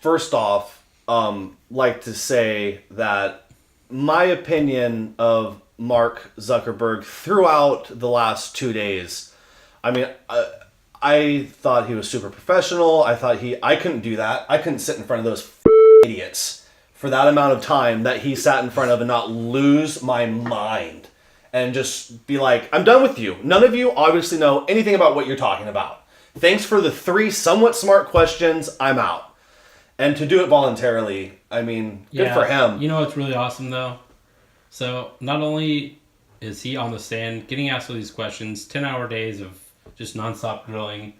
first off, like to say that my opinion of Mark Zuckerberg throughout the last 2 days, I mean, I thought he was super professional. I couldn't do that. I couldn't sit in front of those idiots for that amount of time that he sat in front of and not lose my mind and just be like, I'm done with you. None of you obviously know anything about what you're talking about. Thanks for the 3 somewhat smart questions. I'm out. And to do it voluntarily, I mean, good for him. You know what's really awesome, though? So, not only is he on the stand getting asked all these questions, 10-hour days of just nonstop grilling,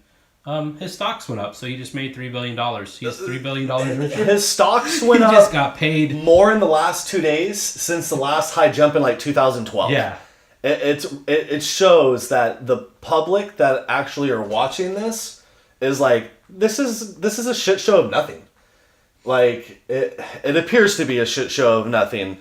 his stocks went up, so he just made $3 billion. He's $3 billion richer. His stocks went up. He just got paid more in the last 2 days since the last high jump in like 2012. Yeah. It shows that the public that actually are watching this is like, this is a shit show of nothing. Like, it appears to be a shit show of nothing.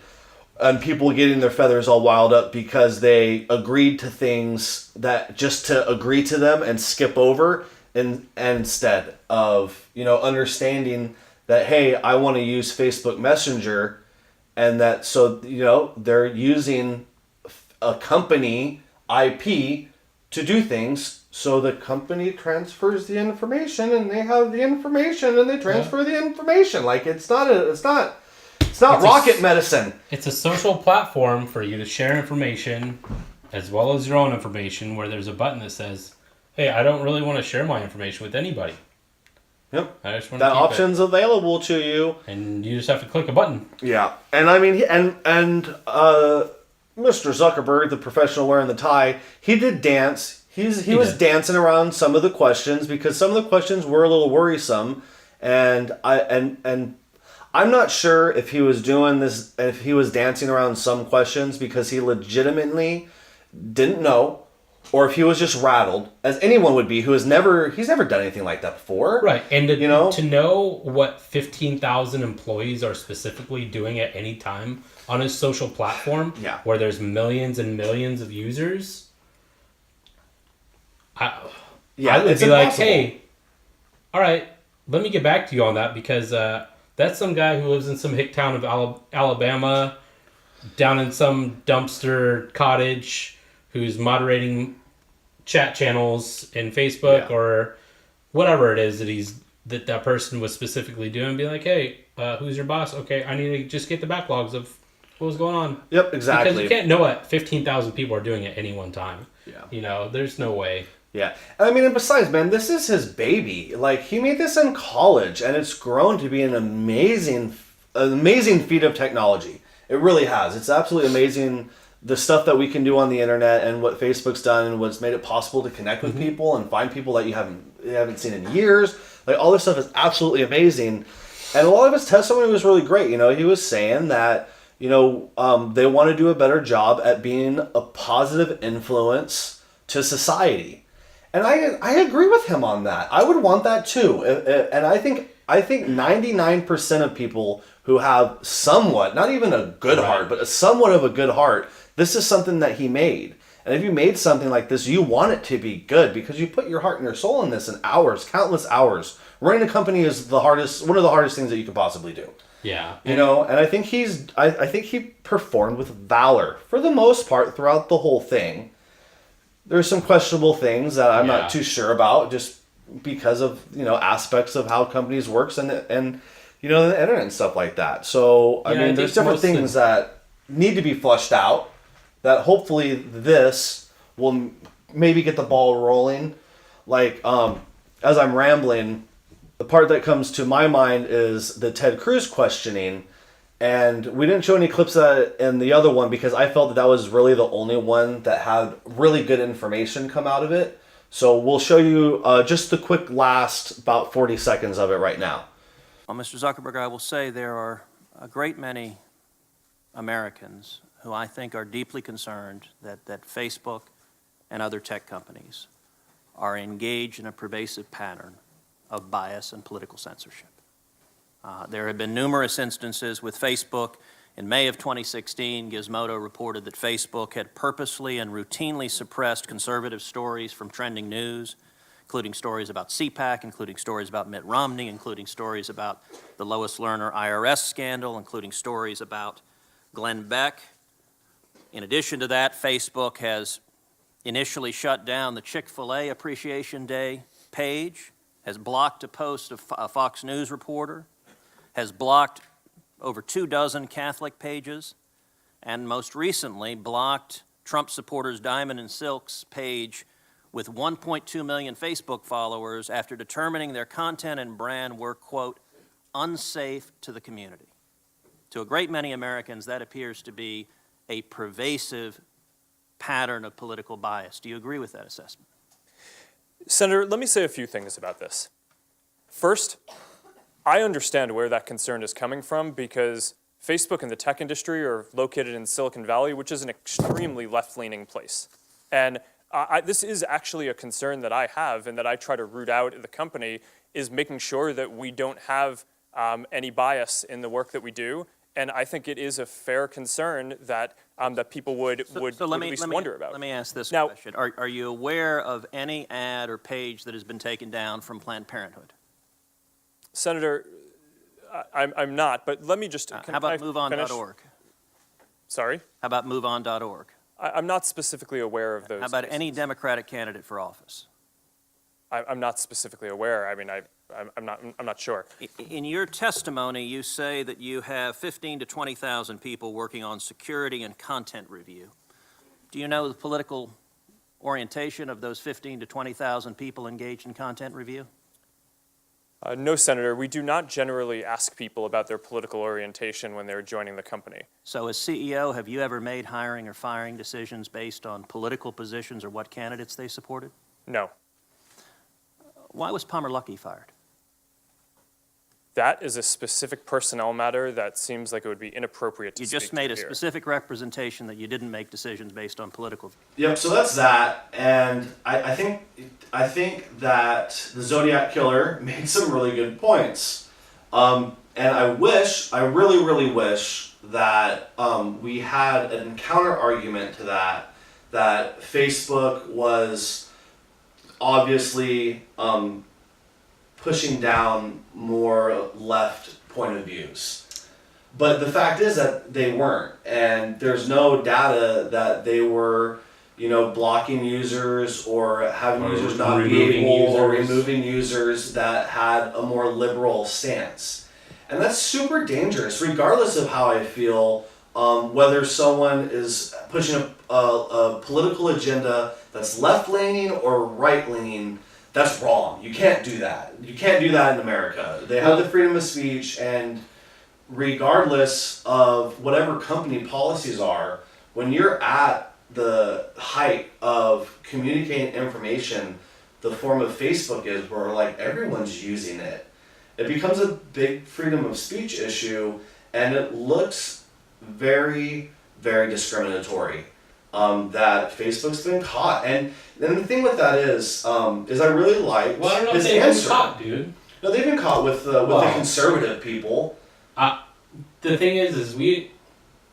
And people getting their feathers all wild up because they agreed to things that just to agree to them and skip over, and instead of, understanding that, hey, I want to use Facebook Messenger, and that, so, they're using a company IP to do things, so the company transfers the information and they have the information and they transfer the information. Like, it's not rocket medicine. It's a social platform for you to share information as well as your own information, where there's a button that says, hey, I don't really want to share my information with anybody. Yep. I just want that to keep option's available to you. And you just have to click a button. Yeah. And I mean, Mr. Zuckerberg, the professional wearing the tie, he did dance. He was dancing around some of the questions because some of the questions were a little worrisome, and I'm not sure if he was doing this, if he was dancing around some questions because he legitimately didn't know, or if he was just rattled, as anyone would be he's never done anything like that before. Right, and to know what 15,000 employees are specifically doing at any time on his social platform, where there's millions and millions of users, I would be like, hey, all right, let me get back to you on that, because that's some guy who lives in some hick town of Alabama, down in some dumpster cottage, who's moderating chat channels in Facebook or whatever it is that that person was specifically doing. Be like, hey, who's your boss? Okay, I need to just get the backlogs of what was going on. Yep, exactly. Because you can't know what 15,000 people are doing at any one time. Yeah. There's no way. Yeah. I mean, and besides, man, this is his baby. Like, he made this in college, and it's grown to be an amazing feat of technology. It really has. It's absolutely amazing, the stuff that we can do on the internet and what Facebook's done and what's made it possible to connect with people and find people that you haven't seen in years. Like, all this stuff is absolutely amazing. And a lot of his testimony was really great. He was saying that, they want to do a better job at being a positive influence to society. And I agree with him on that. I would want that too. And I think 99% of people who have somewhat, not even a good heart, but somewhat of a good heart, this is something that he made. And if you made something like this, you want it to be good because you put your heart and your soul in this in hours, countless hours. Running a company is one of the hardest things that you could possibly do. Yeah. And I think I think he performed with valor for the most part throughout the whole thing. There's some questionable things that I'm not too sure about, just because of aspects of how companies works and the internet and stuff like that. So I mean, there's different things that need to be flushed out. That hopefully this will maybe get the ball rolling. Like as I'm rambling, the part that comes to my mind is the Ted Cruz questioning. And we didn't show any clips of that in the other one because I felt that was really the only one that had really good information come out of it. So we'll show you just the quick last about 40 seconds of it right now. Well, Mr. Zuckerberg, I will say there are a great many Americans who I think are deeply concerned that Facebook and other tech companies are engaged in a pervasive pattern of bias and political censorship. There have been numerous instances with Facebook. In May of 2016, Gizmodo reported that Facebook had purposely and routinely suppressed conservative stories from trending news. including stories about CPAC, including stories about Mitt Romney, including stories about the Lois Lerner IRS scandal, including stories about Glenn Beck. In addition to that, Facebook has initially shut down the Chick-fil-A Appreciation Day page, has blocked a post of a Fox News reporter, has blocked over 24 Catholic pages, and most recently blocked Trump supporters Diamond and Silk's page with 1.2 million Facebook followers after determining their content and brand were, quote, unsafe to the community. To a great many Americans, that appears to be a pervasive pattern of political bias. Do you agree with that assessment? Senator, let me say a few things about this. First, I understand where that concern is coming from because Facebook and the tech industry are located in Silicon Valley, which is an extremely left-leaning place. And this is actually a concern that I have and that I try to root out at the company, is making sure that we don't have any bias in the work that we do. And I think it is a fair concern that that people would at least wonder about. Let me ask this question. Are you aware of any ad or page that has been taken down from Planned Parenthood? Senator, I'm not, but let me just... How about MoveOn.org? Sorry? How about MoveOn.org? I'm not specifically aware of those. How about cases. any Democratic candidate for office? I'm not specifically aware. I mean, I'm not sure. In your testimony, you say that you have 15 to 20,000 people working on security and content review. Do you know the political orientation of those 15 to 20,000 people engaged in content review? No, Senator. We do not generally ask people about their political orientation when they're joining the company. So as CEO, have you ever made hiring or firing decisions based on political positions or what candidates they supported? No. Why was Palmer Luckey fired? That is a specific personnel matter that seems like it would be inappropriate to You speak just made to a here. specific representation that you didn't make decisions based on political. Yep. So that's that, and I think that the Zodiac Killer made some really good points, and I really wish that we had an counter argument to that Facebook was obviously pushing down more left point of views. But the fact is that they weren't, and there's no data that they were, blocking users or having users not be able or removing users that had a more liberal stance. And that's super dangerous, regardless of how I feel, whether someone is pushing a political agenda that's left-leaning or right-leaning. That's wrong. You can't do that. You can't do that in America. They have the freedom of speech, and regardless of whatever company policies are, when you're at the height of communicating information, the form of Facebook is where everyone's using it. It becomes a big freedom of speech issue, and it looks very, very discriminatory. That Facebook's been caught, and the thing with that is I really like Well, I don't know if his they've answer. been caught, dude. No, they've been caught with the conservative people. The thing is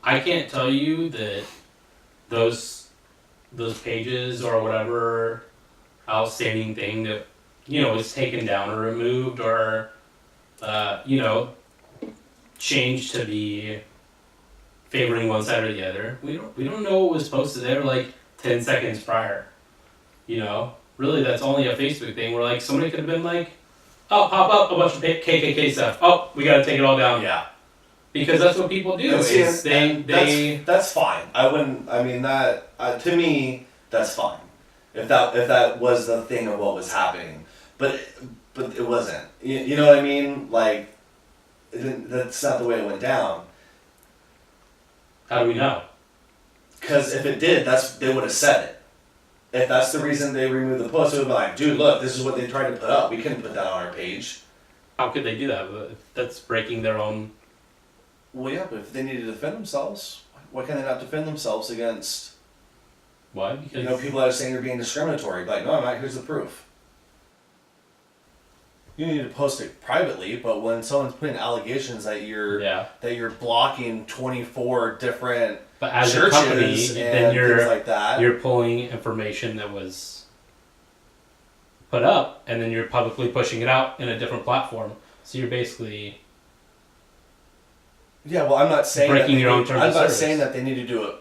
I can't tell you that those pages or whatever outstanding thing that is taken down or removed or changed to be favoring one side or the other. We don't know what was posted there 10 seconds prior. Really that's only a Facebook thing where somebody could have been oh, pop up a bunch of KKK stuff. Oh, we gotta take it all down. Yeah. Because that's what people do. That's fine. To me, that's fine. If that was the thing of what was happening, but it wasn't. You know what I mean? That's not the way it went down. How do we know? Because if it did, they would have said it. If that's the reason they removed the post, it would be like, dude, look, this is what they tried to put up. We couldn't put that on our page. How could they do that? That's breaking their own... Well, yeah, but if they need to defend themselves, why can't they not defend themselves against... Why? Because... people that are saying you're being discriminatory. No, I'm not. Here's the proof. You need to post it privately, but when someone's putting allegations that you're blocking 24 different but as churches a company, and then things like that, you're pulling information that was put up, and then you're publicly pushing it out in a different platform. So you're basically Yeah, well, I'm not saying breaking your own terms I'm of not service. saying that they need to do it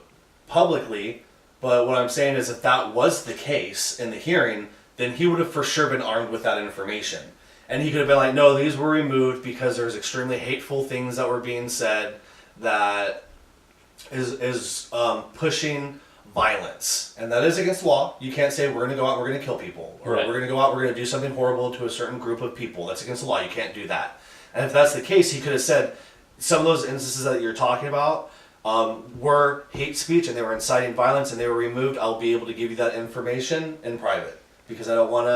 publicly, but what I'm saying is if that was the case in the hearing, then he would have for sure been armed with that information. And he could have been like, no, these were removed because there's extremely hateful things that were being said that is pushing violence. And that is against the law. You can't say we're going to go out and we're going to kill people. Or Right. we're going to go out and we're going to do something horrible to a certain group of people. That's against the law. You can't do that. And if that's the case, he could have said some of those instances that you're talking about were hate speech and they were inciting violence and they were removed. I'll be able to give you that information in private because I don't want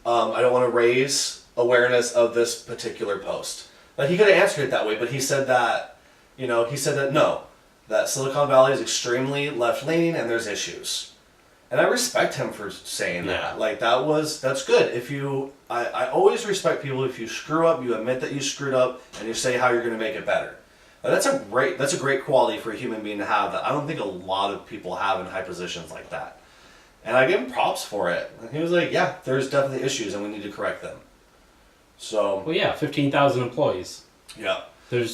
to raise awareness of this particular post. Like he could have answered it that way, but he said that, no, that Silicon Valley is extremely left-leaning and there's issues. And I respect him for saying that. Like that's good. I always respect people if you screw up, you admit that you screwed up and you say how you're going to make it better. That's a great quality for a human being to have that I don't think a lot of people have in high positions like that. And I give him props for it. And he was like, yeah, there's definitely issues and we need to correct them. So. Well, yeah, 15,000 employees. Yeah. Some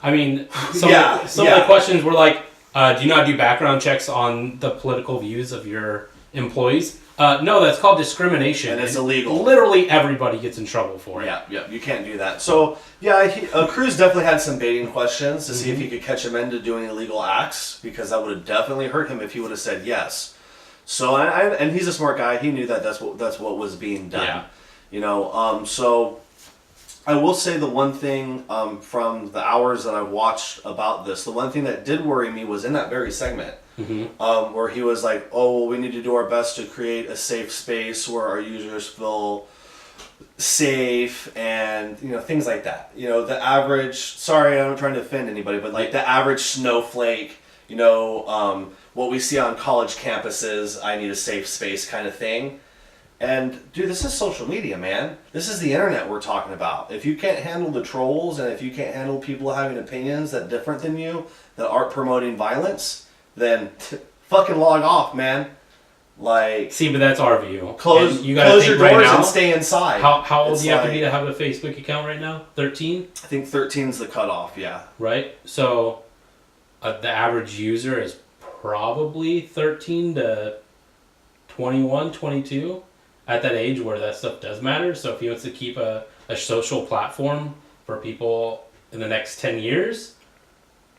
of the questions were like, do you not do background checks on the political views of your employees? No, that's called discrimination. And it's illegal. Literally everybody gets in trouble for it. Yeah, you can't do that. So, Cruz definitely had some baiting questions to see if he could catch him into doing illegal acts, because that would have definitely hurt him if he would have said yes. So, and he's a smart guy. He knew that that's what was being done. Yeah. So I will say the one thing from the hours that I've watched about this, the one thing that did worry me was in that very segment. Where he was like, oh, well, we need to do our best to create a safe space where our users feel safe and, things like that. The average, sorry, I'm not trying to offend anybody, but like the average snowflake, what we see on college campuses, I need a safe space kind of thing. And dude, this is social media, man. This is the internet we're talking about. If you can't handle the trolls and if you can't handle people having opinions that different than you, that aren't promoting violence, then fucking log off, man. Like, see, but that's our view. Close your doors and stay inside. How old do you have to be to have a Facebook account right now? 13? I think 13 is the cutoff, yeah. Right? So the average user is probably 13 to 21, 22 at that age where that stuff does matter. So if he wants to keep a social platform for people in the next 10 years,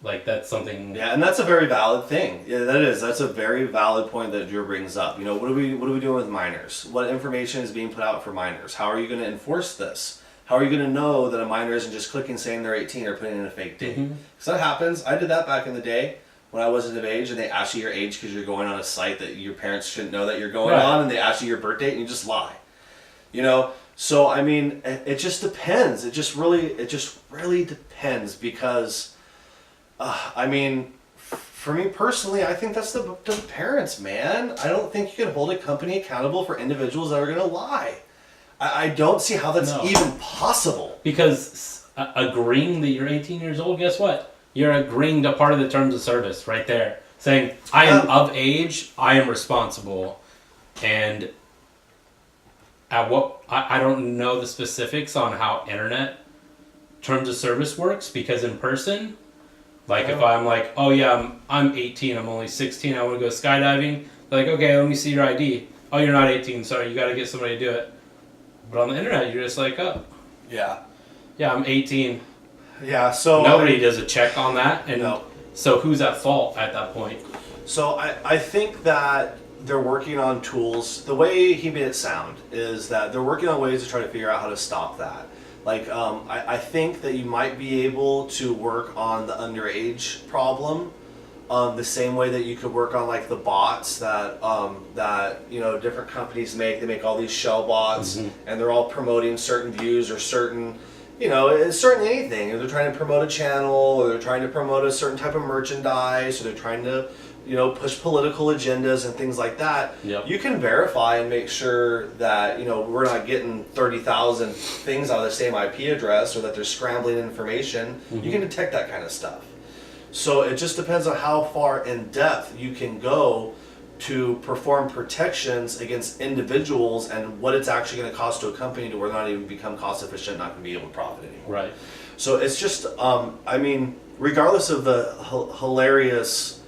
like that's something. Yeah, and that's a very valid thing. Yeah, that is. That's a very valid point that Drew brings up. What are we doing with minors? What information is being put out for minors? How are you going to enforce this? How are you going to know that a minor isn't just clicking saying they're 18 or putting in a fake date? Because that happens. I did that back in the day when I wasn't of age, and they ask you your age because you're going on a site that your parents shouldn't know that you're going on, and they ask you your birth date and you just lie. So I mean, it just depends. It just really depends because. I mean, for me personally, I think that's the parents, man. I don't think you can hold a company accountable for individuals that are going to lie. I don't see how that's even possible. Because agreeing that you're 18 years old, guess what? You're agreeing to part of the terms of service right there. Saying, I am of age, I am responsible. And I don't know the specifics on how internet terms of service works, because in person... Like if I'm like, oh yeah, I'm 18, I'm only 16, I want to go skydiving. They're like, okay, let me see your ID. Oh, you're not 18, sorry, you got to get somebody to do it. But on the internet, you're just like, oh. Yeah, I'm 18. Yeah, so... Nobody does a check on that, and so who's at fault at that point? So I think that they're working on tools. The way he made it sound is that they're working on ways to try to figure out how to stop that. Like, I think that you might be able to work on the underage problem the same way that you could work on, like, the bots that different companies make. They make all these shell bots, and they're all promoting certain views or certain, certain anything. They're trying to promote a channel, or they're trying to promote a certain type of merchandise, or they're trying to push political agendas and things like that. Yep. You can verify and make sure that, we're not getting 30,000 things out of the same IP address, or that they're scrambling information. You can detect that kind of stuff. So it just depends on how far in depth you can go to perform protections against individuals and what it's actually going to cost to a company to where they're not even become cost efficient, not going to be able to profit anymore. Right. So it's just, I mean, regardless of the hilarious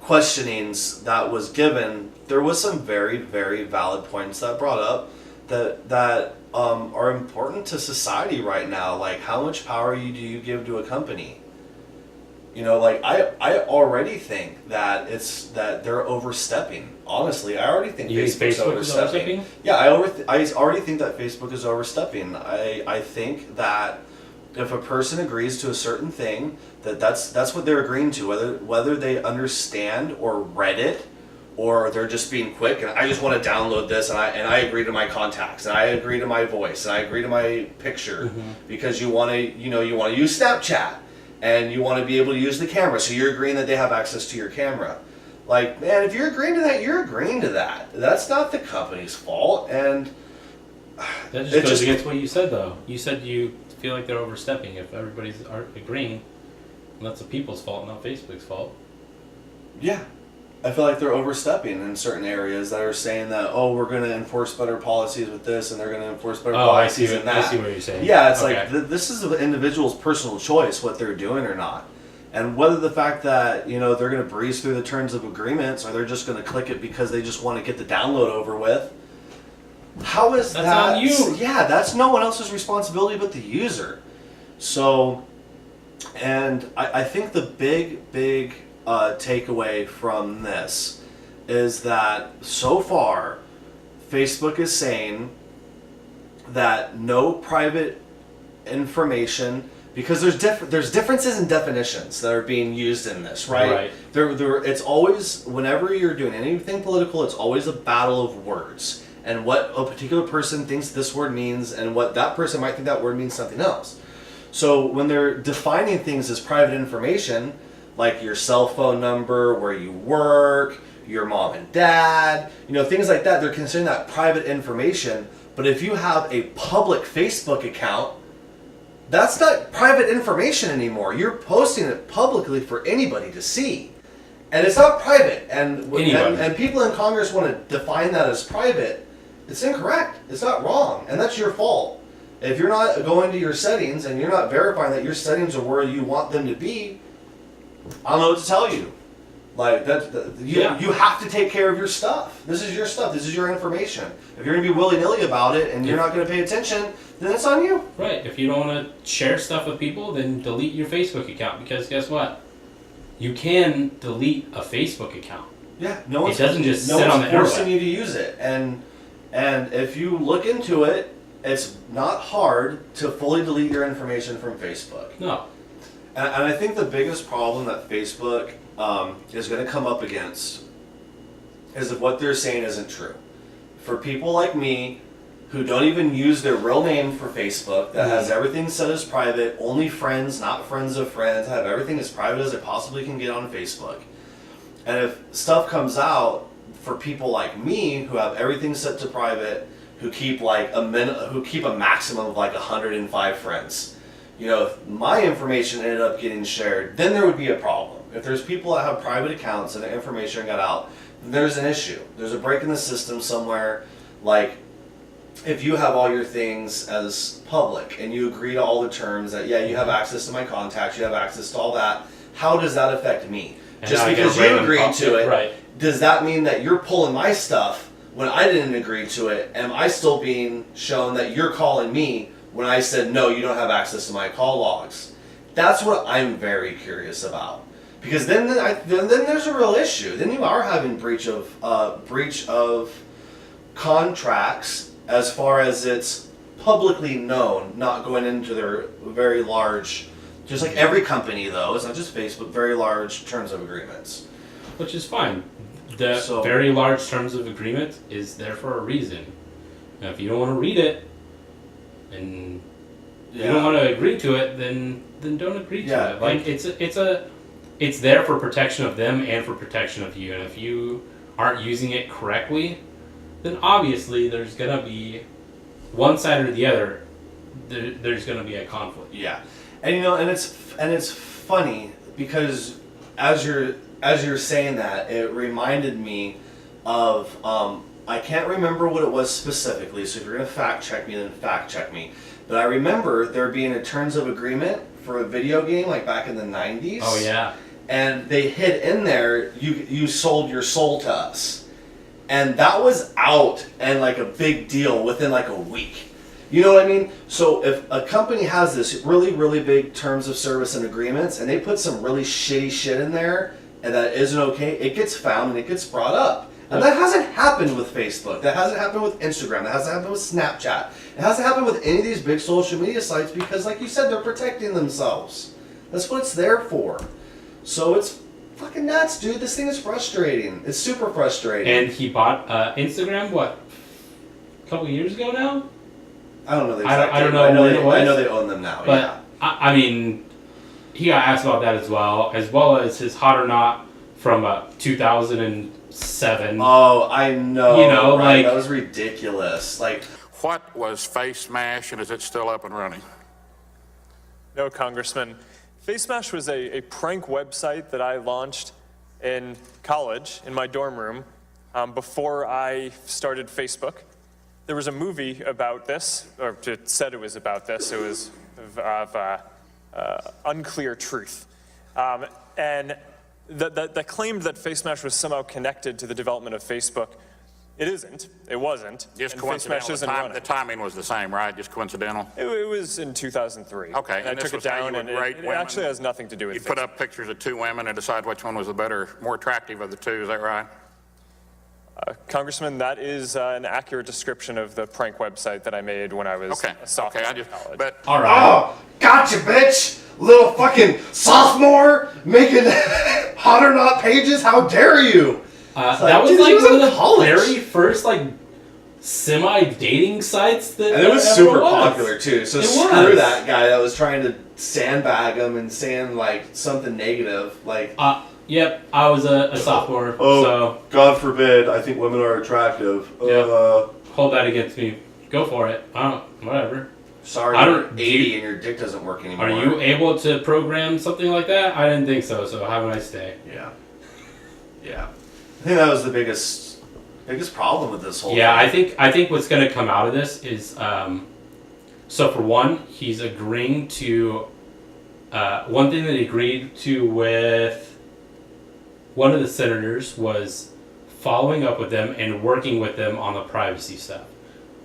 questionings that was given, there was some very, very valid points that brought up that are important to society right now. Like, how much power do you give to a company? You know, like I already think that they're overstepping. Honestly, I already think Facebook's overstepping. Yeah, I already think that Facebook is overstepping. I think that if a person agrees to a certain thing, that's what they're agreeing to, whether they understand or read it, or they're just being quick and I just want to download this and I agree to my contacts and I agree to my voice and I agree to my picture because you want to use Snapchat and you want to be able to use the camera, so you're agreeing that they have access to your camera. Like, man, if you're agreeing to that, you're agreeing to that. That's not the company's fault. And that just goes against what you said, though. You said you feel like they're overstepping. If everybody's agreeing, that's the people's fault, not Facebook's fault. Yeah. I feel like they're overstepping in certain areas that are saying that, oh, we're going to enforce better policies with this and they're going to enforce better policies in that. I see what you're saying. Yeah, it's like this is an individual's personal choice what they're doing or not. And whether the fact that, they're going to breeze through the terms of agreements or they're just going to click it because they just want to get the download over with, how is that? That's on you. Yeah, that's no one else's responsibility but the user. So, and I think the big takeaway from this is that so far Facebook is saying that no private information, because there's differences in definitions that are being used in this, right? It's always, whenever you're doing anything political, it's always a battle of words and what a particular person thinks this word means and what that person might think that word means something else. So when they're defining things as private information, like your cell phone number, where you work, your mom and dad, things like that, they're considering that private information. But if you have a public Facebook account, that's not private information anymore. You're posting it publicly for anybody to see. And it's not private. And people in Congress want to define that as private. It's incorrect. It's not wrong. And that's your fault. If you're not going to your settings and you're not verifying that your settings are where you want them to be, I don't know what to tell you. Like you have to take care of your stuff. This is your stuff. This is your information. If you're going to be willy-nilly about it and you're not going to pay attention, then it's on you. Right. If you don't want to share stuff with people, then delete your Facebook account, because guess what? You can delete a Facebook account. Yeah, it doesn't just sit on the internet. Forcing you to use it, and if you look into it, it's not hard to fully delete your information from Facebook. No. And I think the biggest problem that Facebook is going to come up against is if what they're saying isn't true. For people like me who don't even use their real name for Facebook, that has everything set as private, only friends, not friends of friends, have everything as private as it possibly can get on Facebook. And if stuff comes out for people like me who have everything set to private, who keep a maximum of like 105 friends, if my information ended up getting shared, then there would be a problem. If there's people that have private accounts and their information got out, there's an issue. There's a break in the system somewhere. Like, if you have all your things as public and you agree to all the terms that, you have access to my contacts, you have access to all that, how does that affect me? And just because you agreed to it, does that mean that you're pulling my stuff when I didn't agree to it? Am I still being shown that you're calling me when I said, no, you don't have access to my call logs? That's what I'm very curious about. Because then there's a real issue. Then you are having breach of contracts as far as it's publicly known, not going into their very large, just like every company though, it's not just Facebook, very large terms of agreements. Which is fine. The very large terms of agreement is there for a reason. Now, if you don't want to read it, and you don't want to agree to it, then don't agree to it. Like it's there for protection of them and for protection of you. And if you aren't using it correctly, then obviously there's gonna be one side or the other. There's gonna be a conflict. Yeah, and it's funny because as you're saying that, it reminded me of I can't remember what it was specifically, so if you're going to fact check me, then fact check me. But I remember there being a terms of agreement for a video game like back in the 90s. Oh yeah. And they hid in there, you sold your soul to us. And that was out and like a big deal within like a week. You know what I mean? So if a company has this really, really big terms of service and agreements and they put some really shitty shit in there and that isn't okay, it gets found and it gets brought up. And that hasn't happened with Facebook. That hasn't happened with Instagram. That hasn't happened with Snapchat. It hasn't happened with any of these big social media sites because, like you said, they're protecting themselves. That's what it's there for. So it's fucking nuts, dude. This thing is frustrating. It's super frustrating. And he bought Instagram, what, a couple years ago now? I don't know the exact I don't date, know but when it was. I know they own them now, But, yeah. I mean, he got asked about that as well as his Hot or Not from 2007. Oh, I know. You know, right? like... That was ridiculous. Like... What was Facemash, and is it still up and running? No, Congressman. Facemash was a prank website that I launched in college, in my dorm room, before I started Facebook. There was a movie about this, or it said it was about this. It was of unclear truth. And that claimed that Facemash was somehow connected to the development of Facebook. It isn't. It wasn't. Just and coincidental. Facemash isn't running. The timing was the same, right? Just coincidental? It was in 2003. Okay. And I took it down, and it actually has nothing to do with You Facebook. put up pictures of two women and decide which one was the better, more attractive of the two, is that right? Congressman, that is an accurate description of the prank website that I made when I was a sophomore in college. But All right. Oh, gotcha, bitch! Little fucking sophomore making Hot or Not pages? How dare you? That was dude, like he was one in of the college. very first like semi-dating sites that. And it was ever super was. popular too. So It screw was. that guy that was trying to sandbag him and saying like something negative. Like, Yep, I was a sophomore, oh, so God forbid, I think women are attractive. hold that against me. Go for it. Whatever. Sorry, I you're don't- 80 and your dick doesn't work anymore. Are you able to program something like that? I didn't think so. So have a nice day. Yeah. Yeah. I think that was the biggest problem with this whole Yeah, thing. I think what's going to come out of this is, so for one, he's agreeing to, one thing that he agreed to with one of the senators was following up with them and working with them on the privacy stuff.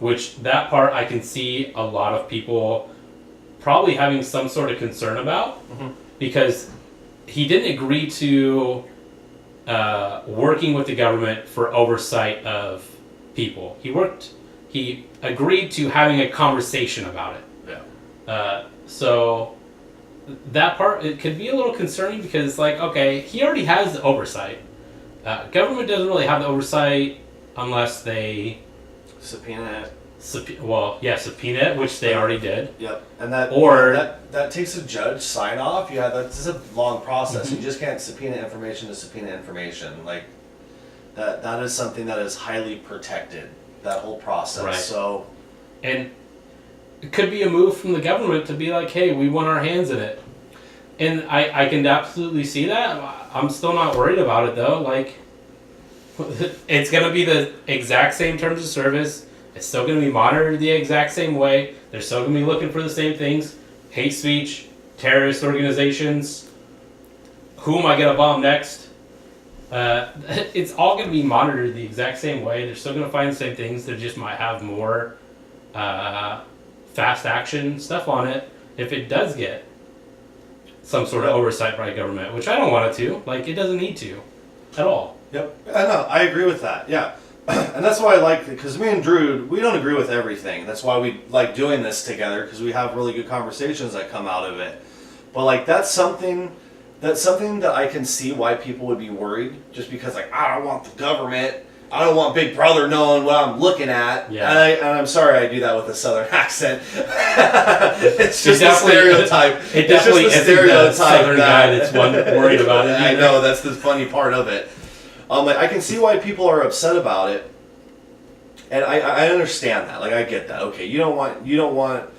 Which, that part I can see a lot of people probably having some sort of concern about, because he didn't agree to working with the government for oversight of people. He agreed to having a conversation about it. Yeah. So that part, it could be a little concerning because, like, okay, he already has the oversight. Government doesn't really have the oversight unless they Subpoena it. subpoena it, which they already did. Yep. And that Or- that takes a judge sign off. Yeah, that's a long process. You just can't subpoena information to subpoena information. Like that is something that is highly protected. That whole process. Right. So And it could be a move from the government to be like, hey, we want our hands in it. And I can absolutely see that. I'm still not worried about it, though. Like, it's going to be the exact same terms of service. It's still going to be monitored the exact same way. They're still going to be looking for the same things. Hate speech, terrorist organizations. Who am I going to bomb next? It's all going to be monitored the exact same way. They're still going to find the same things. They just might have more fast action stuff on it if it does get some sort of oversight by government, which I don't want it to. Like, it doesn't need to at all. Yep. I know. I agree with that. Yeah. And that's why I like it, because me and Drew, we don't agree with everything. That's why we like doing this together, because we have really good conversations that come out of it. But like that's something that I can see why people would be worried, just because like I don't want the government, I don't want Big Brother knowing what I'm looking at. Yeah. And I'm sorry I do that with a Southern accent. It's just a definitely- stereotype. It definitely it's just isn't a the stereotype Southern guy that's one worried about it. I either. know, that's the funny part of it. Like, I can see why people are upset about it, and I understand that. Like, I get that. Okay, you don't want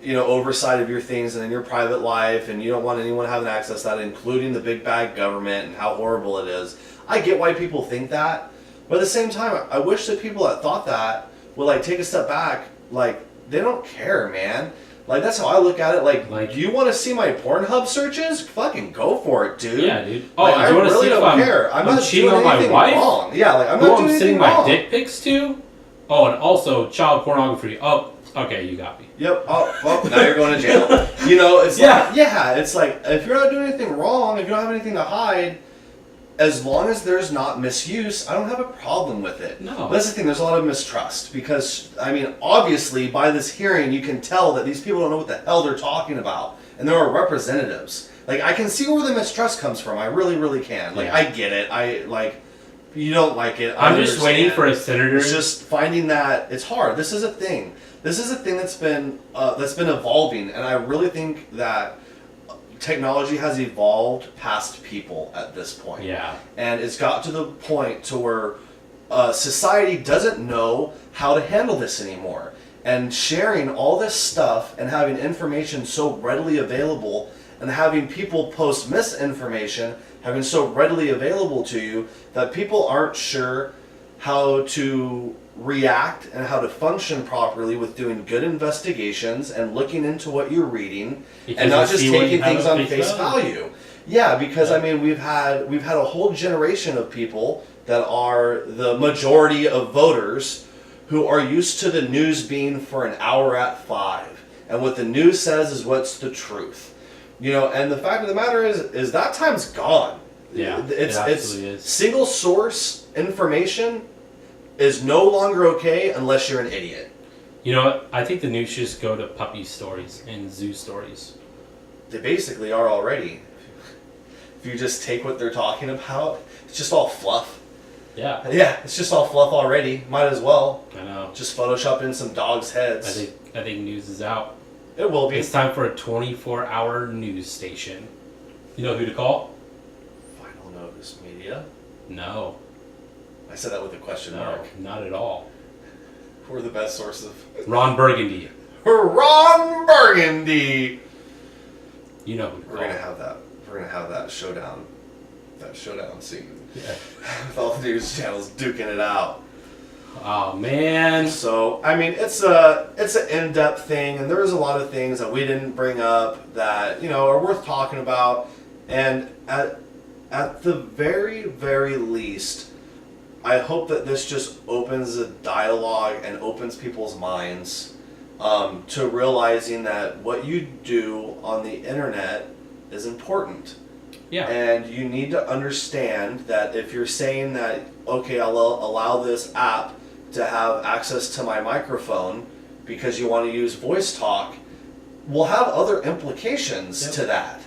oversight of your things and in your private life, and you don't want anyone having access to that, including the big bad government and how horrible it is. I get why people think that, But at the same time, I wish that people that thought that would like take a step back. Like, they don't care, man. Like, that's how I look at it. Like you want to see my Pornhub searches? Fucking go for it, dude. Yeah, dude. Oh, like, do I you want to really see if don't care. I'm not cheating doing on my anything wife? wrong. Yeah, like, I'm Who not I'm doing sending anything my wrong. dick pics to? Oh, and also child pornography. Oh, okay, you got me. Yep. Oh, well, now you're going to jail. You know, it's like, yeah, it's like, if you're not doing anything wrong, if you don't have anything to hide, as long as there's not misuse, I don't have a problem with it. No. But that's the thing, there's a lot of mistrust. Because, I mean, obviously, by this hearing, you can tell that these people don't know what the hell they're talking about. And there are representatives. Like, I can see where the mistrust comes from. I really, really can. Like, I get it. You don't like it. I'm just waiting for a senator. It's just finding that it's hard. This is a thing. This is a thing that's been evolving, and I really think that technology has evolved past people at this point. Yeah. And it's got to the point to where society doesn't know how to handle this anymore. And sharing all this stuff and having information so readily available and having people post misinformation having so readily available to you that people aren't sure how to react and how to function properly with doing good investigations and looking into what you're reading because and not just taking things on face value. value. Yeah, because I mean we've had a whole generation of people that are the majority of voters who are used to the news being for an hour at 5. And what the news says is what's the truth. You know, and the fact of the matter is that time's gone. Yeah, it's is. Single source information is no longer okay unless you're an idiot. You know what? I think the news should just go to puppy stories and zoo stories. They basically are already. If you just take what they're talking about, it's just all fluff. Yeah. Yeah, it's just all fluff already. Might as well. I know. Just Photoshop in some dogs' heads. I think news is out. It will be. It's time for a 24-hour news station. You know who to call? Final Notice Media. No. I said that with a question mark. Not at all. Who are the best source of... Ron Burgundy. Ron Burgundy! You know who to call. We're gonna have that showdown. That showdown scene. Yeah. With all the news channels duking it out. Oh man. So I mean, it's an in-depth thing, and there's a lot of things that we didn't bring up that are worth talking about. And at the very, very least, I hope that this just opens a dialogue and opens people's minds to realizing that what you do on the internet is important. Yeah. And you need to understand that if you're saying that, okay, I'll allow this app to have access to my microphone because you want to use voice talk, will have other implications to that.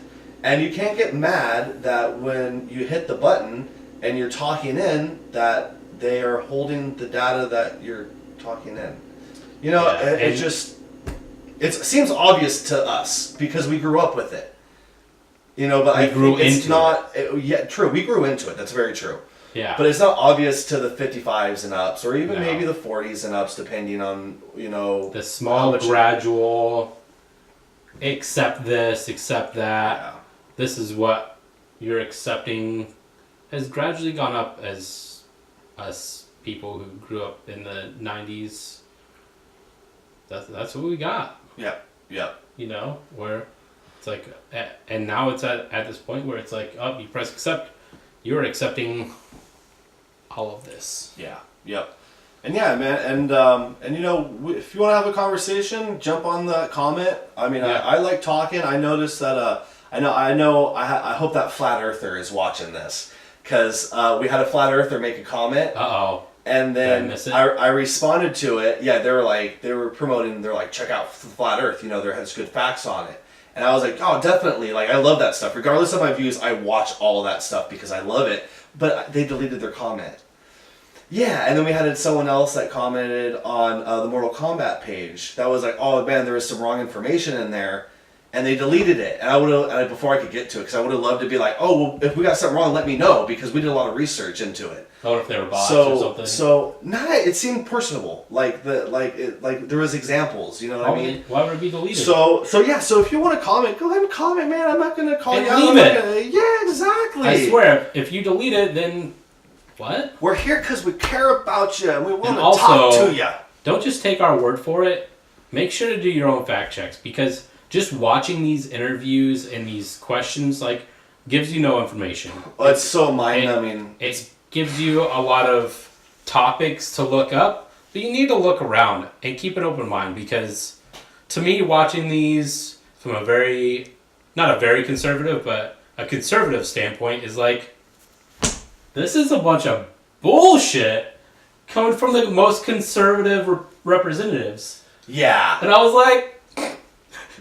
And you can't get mad that when you hit the button and you're talking in, that they are holding the data that you're talking in. It seems obvious to us because we grew up with it. But I think it's not. True. We grew into it. That's very true. Yeah. But it's not obvious to the 55s and ups, or even maybe the 40s and ups, depending on the small gradual. Accept this, accept that. Yeah. This is what you're accepting has gradually gone up as us people who grew up in the 90s. That's what we got. Yep. Yep. Where it's like, and now it's at this point where it's like, oh, you press accept, you're accepting all of this. Yeah. Yep. And yeah, man, and if you want to have a conversation, jump on the comment. I mean, I like talking. I noticed that. I hope that flat earther is watching this, because we had a flat earther make a comment. Uh-oh. And then Did I miss it? I responded to it. Yeah, they were promoting. They're like, check out Flat Earth. There has good facts on it. And I was like, oh, definitely. Like, I love that stuff. Regardless of my views, I watch all of that stuff because I love it. But they deleted their comment. Yeah, and then we had someone else that commented on the Mortal Kombat page that was like, oh man, there was some wrong information in there, and they deleted it. And I would have, before I could get to it, because I would have loved to be like, oh, well, if we got something wrong, let me know, because we did a lot of research into it. Or if they were bots or something. So it seemed personable. Like there was examples. You know what I mean? Why would it be deleted? So if you want to comment, go ahead and comment, man. I'm not gonna call and you out. Leave it. Yeah, exactly. I swear, if you delete it, then what? We're here because we care about you and we want And to also, talk to you. Don't just take our word for it. Make sure to do your own fact checks, because just watching these interviews and these questions gives you no information. Oh, it's so mind-numbing. It gives you a lot of topics to look up, but you need to look around and keep an open mind, because to me, watching these from not a very conservative, but a conservative standpoint is this is a bunch of bullshit coming from the most conservative representatives. Yeah. And I was like,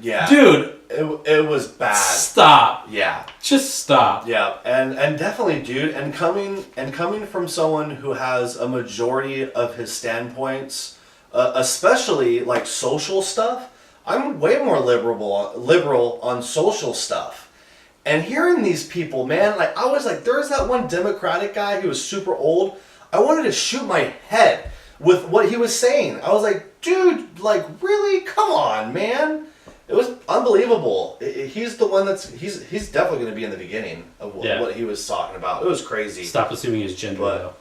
yeah. dude, it was bad. Stop. Yeah. Just stop. Yeah, and definitely, dude, and coming from someone who has a majority of his standpoints, especially social stuff, I'm way more liberal on social stuff. And hearing these people, man, I was there was that one Democratic guy who was super old. I wanted to shoot my head with what he was saying. I was like, dude, really? Come on, man. It was unbelievable. He's the one he's definitely going to be in the beginning of what he was talking about. It was crazy. Stop assuming his gender, though.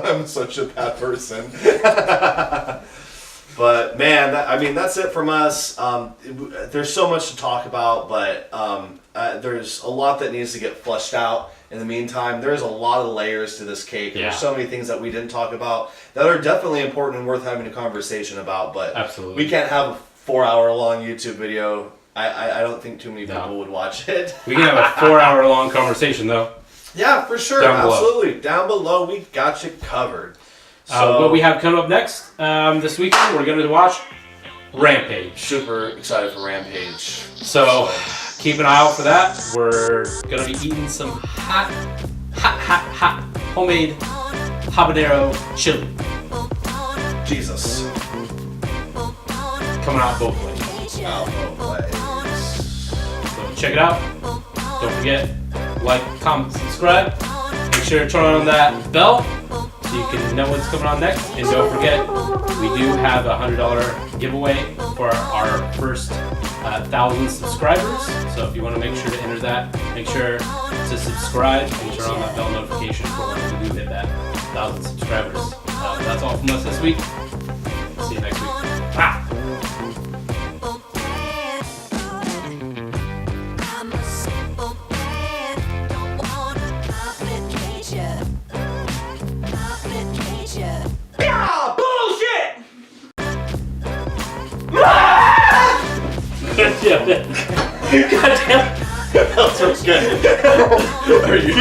I'm such a bad person. But man, that's it from us. There's so much to talk about, but there's a lot that needs to get fleshed out. In the meantime, there's a lot of layers to this cake. Yeah. There's so many things that we didn't talk about that are definitely important and worth having a conversation about. But absolutely, we can't have a 4-hour-long YouTube video. I don't think too many people would watch it. We can have a 4-hour-long conversation, though. Yeah, for sure. Absolutely. Down below, we got you covered. So, what we have coming up next this weekend, we're going to watch Rampage. Super excited for Rampage. So keep an eye out for that. We're going to be eating some hot homemade habanero chili. Jesus. Coming out both ways. So check it out. Don't forget, comment, subscribe. Make sure to turn on that bell so you can know what's coming on next. And don't forget, we do have a $100 giveaway for our first 1,000 subscribers. So if you want to make sure to enter that, make sure to subscribe and turn on that bell notification for when we do hit that 1,000 subscribers. That's all from us this week. See you next week. Ah! God damn. That was good. Are you